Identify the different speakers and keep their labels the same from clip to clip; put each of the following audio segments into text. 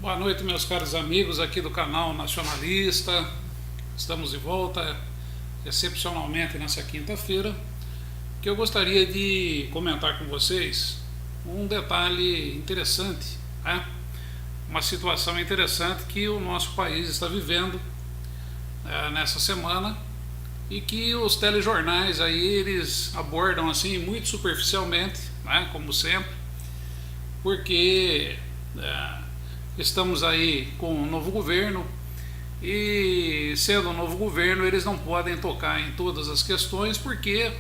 Speaker 1: Boa noite, meus caros amigos aqui do canal Nacionalista. Estamos de volta, excepcionalmente nessa quinta-feira, que eu gostaria de comentar com vocês um detalhe interessante, né? Uma situação interessante que o nosso país está vivendo nessa semana e que os telejornais aí eles abordam assim muito superficialmente, né? Como sempre, porque estamos aí com um novo governo e, sendo um novo governo, eles não podem tocar em todas as questões porque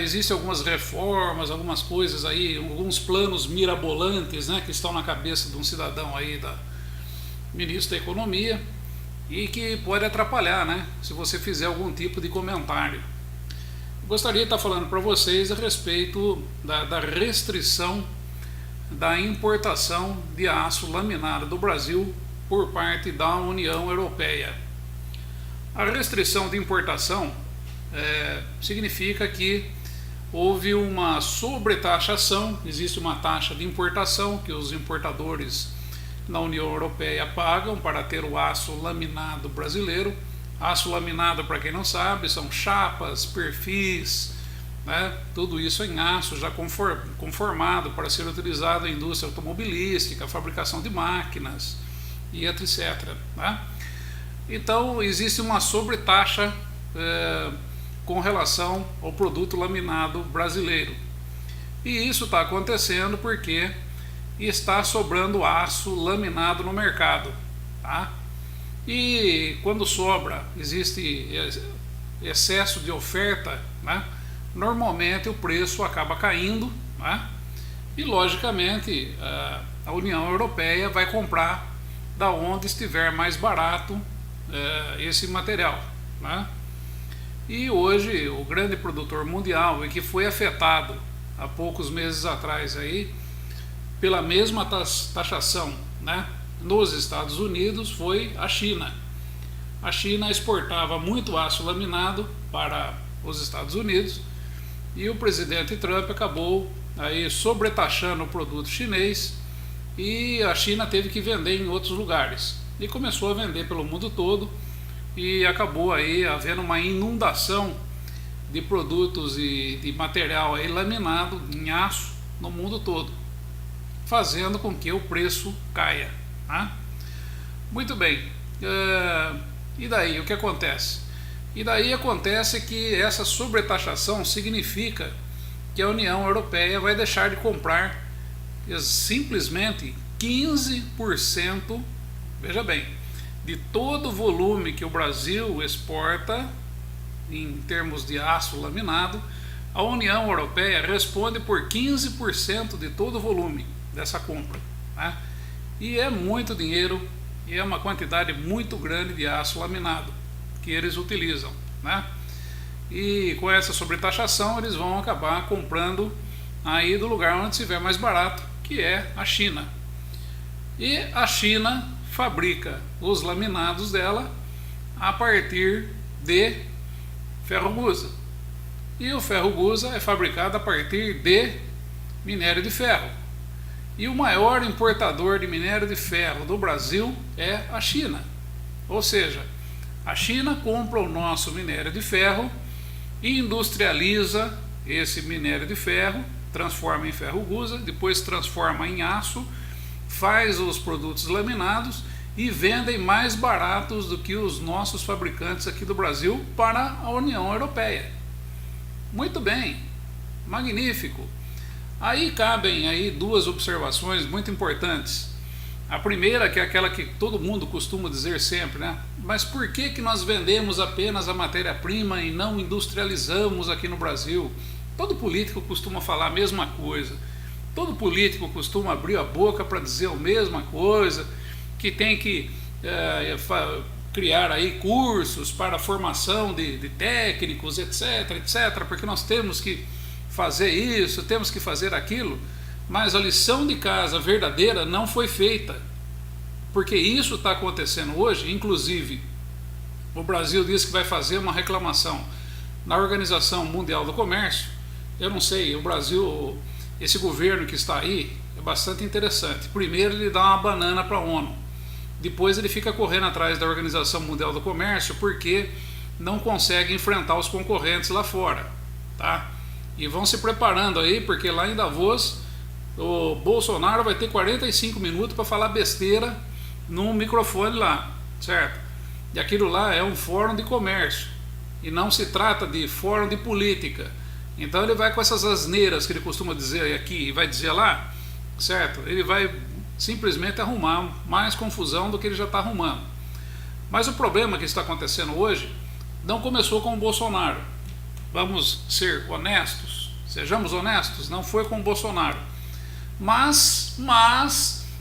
Speaker 1: existem algumas reformas, algumas coisas aí, alguns planos mirabolantes, né, que estão na cabeça de um cidadão aí da ministra da Economia e que pode atrapalhar, né, se você fizer algum tipo de comentário. Eu gostaria de estar falando para vocês a respeito da restrição da importação de aço laminado do Brasil por parte da União Europeia. A restrição de importação significa que houve uma sobretaxação, existe uma taxa de importação que os importadores na União Europeia pagam para ter o aço laminado brasileiro. Aço laminado, para quem não sabe, são chapas, perfis, né? Tudo isso em aço já conformado para ser utilizado em indústria automobilística, fabricação de máquinas e etc. Né? Então existe uma sobretaxa com relação ao produto laminado brasileiro. E isso está acontecendo porque está sobrando aço laminado no mercado. Tá? E quando sobra, existe excesso de oferta, né? Normalmente o preço acaba caindo, né? E logicamente a União Europeia vai comprar da onde estiver mais barato esse material, né? E hoje o grande produtor mundial e que foi afetado há poucos meses atrás aí pela mesma taxação, né, nos Estados Unidos foi a China. A China exportava muito aço laminado para os Estados Unidos e o presidente Trump acabou aí sobretaxando o produto chinês e a China teve que vender em outros lugares e começou a vender pelo mundo todo e acabou aí havendo uma inundação de produtos e de material aí laminado em aço no mundo todo, fazendo com que o preço caia, né? Muito bem, e daí o que acontece? E daí acontece que essa sobretaxação significa que a União Europeia vai deixar de comprar simplesmente 15%, veja bem, de todo o volume que o Brasil exporta em termos de aço laminado. A União Europeia responde por 15% de todo o volume dessa compra, né? E é muito dinheiro e é uma quantidade muito grande de aço laminado que eles utilizam, né? E com essa sobretaxação eles vão acabar comprando aí do lugar onde estiver mais barato, que é a China. E a China fabrica os laminados dela a partir de ferro-gusa. E o ferro-gusa é fabricado a partir de minério de ferro. E o maior importador de minério de ferro do Brasil é a China. Ou seja, a China compra o nosso minério de ferro e industrializa esse minério de ferro, transforma em ferro-gusa, depois transforma em aço, faz os produtos laminados e vendem mais baratos do que os nossos fabricantes aqui do Brasil para a União Europeia. Muito bem, magnífico. Aí cabem aí duas observações muito importantes. A primeira, que é aquela que todo mundo costuma dizer sempre, né? Mas por que nós vendemos apenas a matéria-prima e não industrializamos aqui no Brasil? Todo político costuma falar a mesma coisa. Todo político costuma abrir a boca para dizer a mesma coisa, que tem que criar aí cursos para a formação de técnicos, etc, etc, porque nós temos que fazer isso, temos que fazer aquilo. Mas a lição de casa verdadeira não foi feita, porque isso está acontecendo hoje. Inclusive o Brasil diz que vai fazer uma reclamação na Organização Mundial do Comércio. Eu não sei, o Brasil esse governo que está aí é bastante interessante. Primeiro ele dá uma banana para a ONU, depois ele fica correndo atrás da Organização Mundial do Comércio porque não consegue enfrentar os concorrentes lá fora, tá? E vão se preparando aí, porque lá em Davos o Bolsonaro vai ter 45 minutos para falar besteira num microfone lá, certo? E aquilo lá é um fórum de comércio e não se trata de fórum de política. Então ele vai com essas asneiras que ele costuma dizer aqui e vai dizer lá, certo? Ele vai simplesmente arrumar mais confusão do que ele já está arrumando. Mas o problema que está acontecendo hoje não começou com o Bolsonaro. Vamos ser honestos, sejamos honestos, não foi com o Bolsonaro. Mas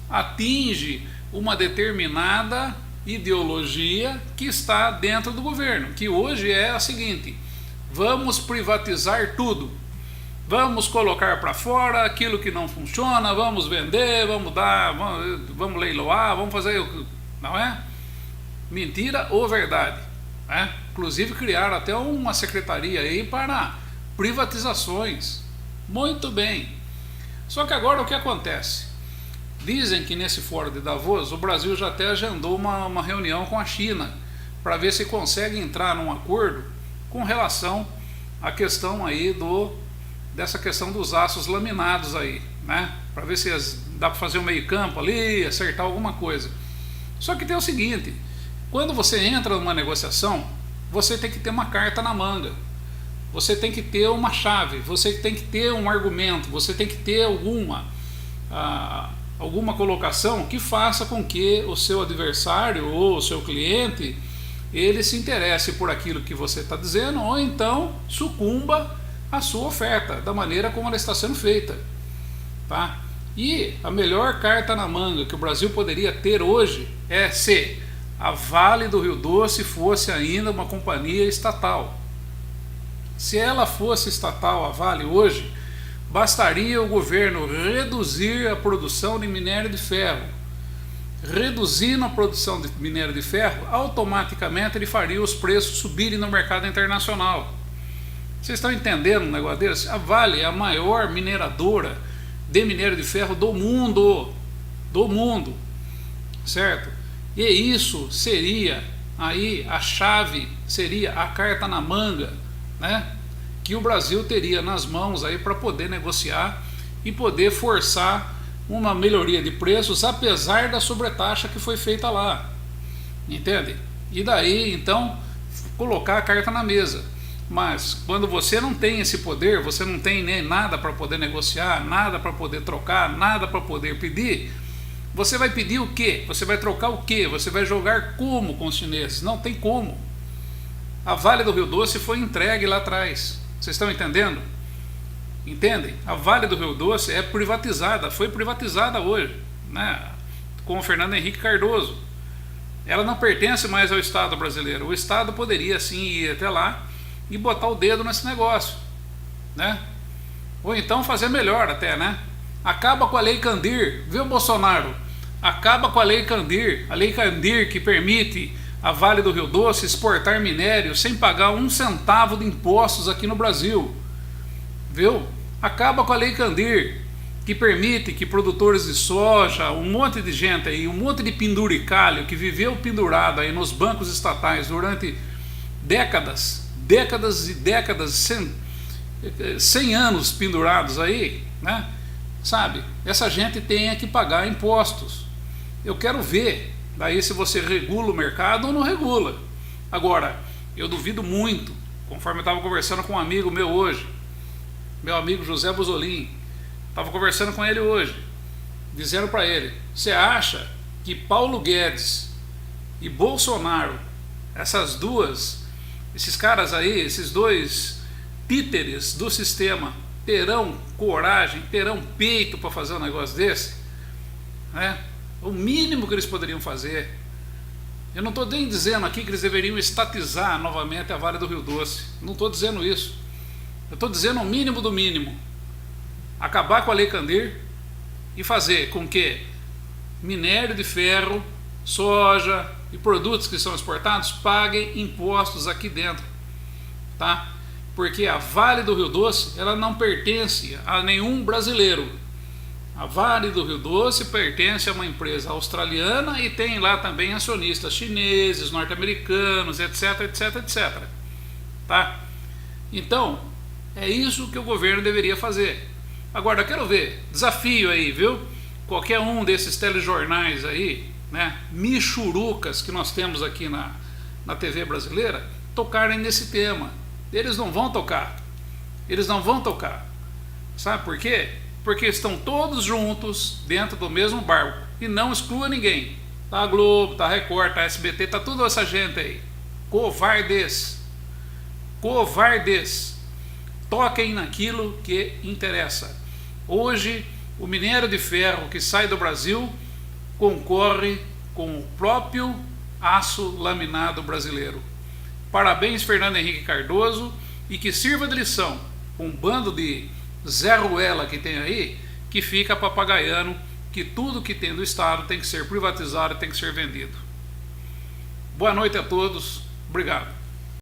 Speaker 1: atinge uma determinada ideologia que está dentro do governo, que hoje é a seguinte: vamos privatizar tudo, vamos colocar para fora aquilo que não funciona, vamos vender, vamos leiloar, vamos fazer, não é? Mentira ou verdade, né? Inclusive criaram até uma secretaria aí para privatizações. Muito bem. Só que agora o que acontece? Dizem que nesse fórum de Davos o Brasil já até agendou uma reunião com a China para ver se consegue entrar num acordo com relação à questão aí dessa questão dos aços laminados aí, né? Para ver se dá para fazer um meio campo ali, acertar alguma coisa. Só que tem o seguinte: quando você entra numa negociação, você tem que ter uma carta na manga, você tem que ter uma chave, você tem que ter um argumento, você tem que ter alguma colocação que faça com que o seu adversário ou o seu cliente ele se interesse por aquilo que você está dizendo, ou então sucumba à sua oferta da maneira como ela está sendo feita, tá? E a melhor carta na manga que o Brasil poderia ter hoje é se a Vale do Rio Doce fosse ainda uma companhia estatal. Se ela fosse estatal, a Vale hoje, bastaria o governo reduzir a produção de minério de ferro. Reduzindo a produção de minério de ferro, automaticamente ele faria os preços subirem no mercado internacional. Vocês estão entendendo um negócio desse? A Vale é a maior mineradora de minério de ferro do mundo, certo? E isso seria aí a chave, seria a carta na manga, né? Que o Brasil teria nas mãos aí para poder negociar e poder forçar uma melhoria de preços, apesar da sobretaxa que foi feita lá, entende? E daí então colocar a carta na mesa. Mas quando você não tem esse poder, você não tem nem nada para poder negociar, nada para poder trocar, nada para poder pedir, você vai pedir o quê? Você vai trocar o quê? Você vai jogar como com os chineses? Não tem como. A Vale do Rio Doce foi entregue lá atrás. Vocês estão entendendo? Entendem? A Vale do Rio Doce é privatizada, foi privatizada hoje, né? Com o Fernando Henrique Cardoso. Ela não pertence mais ao Estado brasileiro. O Estado poderia sim ir até lá e botar o dedo nesse negócio, né? Ou então fazer melhor até, né? Acaba com a Lei Candir, viu, Bolsonaro? Acaba com a Lei Candir que permite a Vale do Rio Doce exportar minério sem pagar um centavo de impostos aqui no Brasil, viu? Acaba com a Lei Candir que permite que produtores de soja, um monte de gente aí, um monte de penduricalho que viveu pendurado aí nos bancos estatais durante décadas e décadas, 100 anos pendurados aí, né? Sabe, essa gente tem que pagar impostos. Eu quero ver daí se você regula o mercado ou não regula. Agora, eu duvido muito, conforme eu estava conversando com um amigo meu hoje, meu amigo José Buzolin, estava conversando com ele hoje, dizendo para ele: você acha que Paulo Guedes e Bolsonaro, esses caras aí, esses dois títeres do sistema, terão coragem, terão peito para fazer um negócio desse, né? O mínimo que eles poderiam fazer. Eu não estou nem dizendo aqui que eles deveriam estatizar novamente a Vale do Rio Doce, não estou dizendo isso. Eu estou dizendo o mínimo do mínimo: acabar com a Lei Candir e fazer com que minério de ferro, soja e produtos que são exportados paguem impostos aqui dentro, tá? porque a Vale do Rio Doce ela não pertence a nenhum brasileiro. A Vale do Rio Doce pertence a uma empresa australiana e tem lá também acionistas chineses, norte-americanos, etc, etc, etc. Tá? Então, é isso que o governo deveria fazer. Agora, eu quero ver, desafio aí, viu? Qualquer um desses telejornais aí, né, michurucas que nós temos aqui na TV brasileira, tocarem nesse tema. Eles não vão tocar. Eles não vão tocar. Sabe por quê? Porque estão todos juntos dentro do mesmo barco. E não exclua ninguém. Tá a Globo, tá a Record, tá a SBT, tá toda essa gente aí. Covardes. Covardes. Toquem naquilo que interessa. Hoje, o minério de ferro que sai do Brasil concorre com o próprio aço laminado brasileiro. Parabéns, Fernando Henrique Cardoso, e que sirva de lição um bando de Zé Ruela que tem aí, que fica papagaiando que tudo que tem do Estado tem que ser privatizado e tem que ser vendido. Boa noite a todos, obrigado.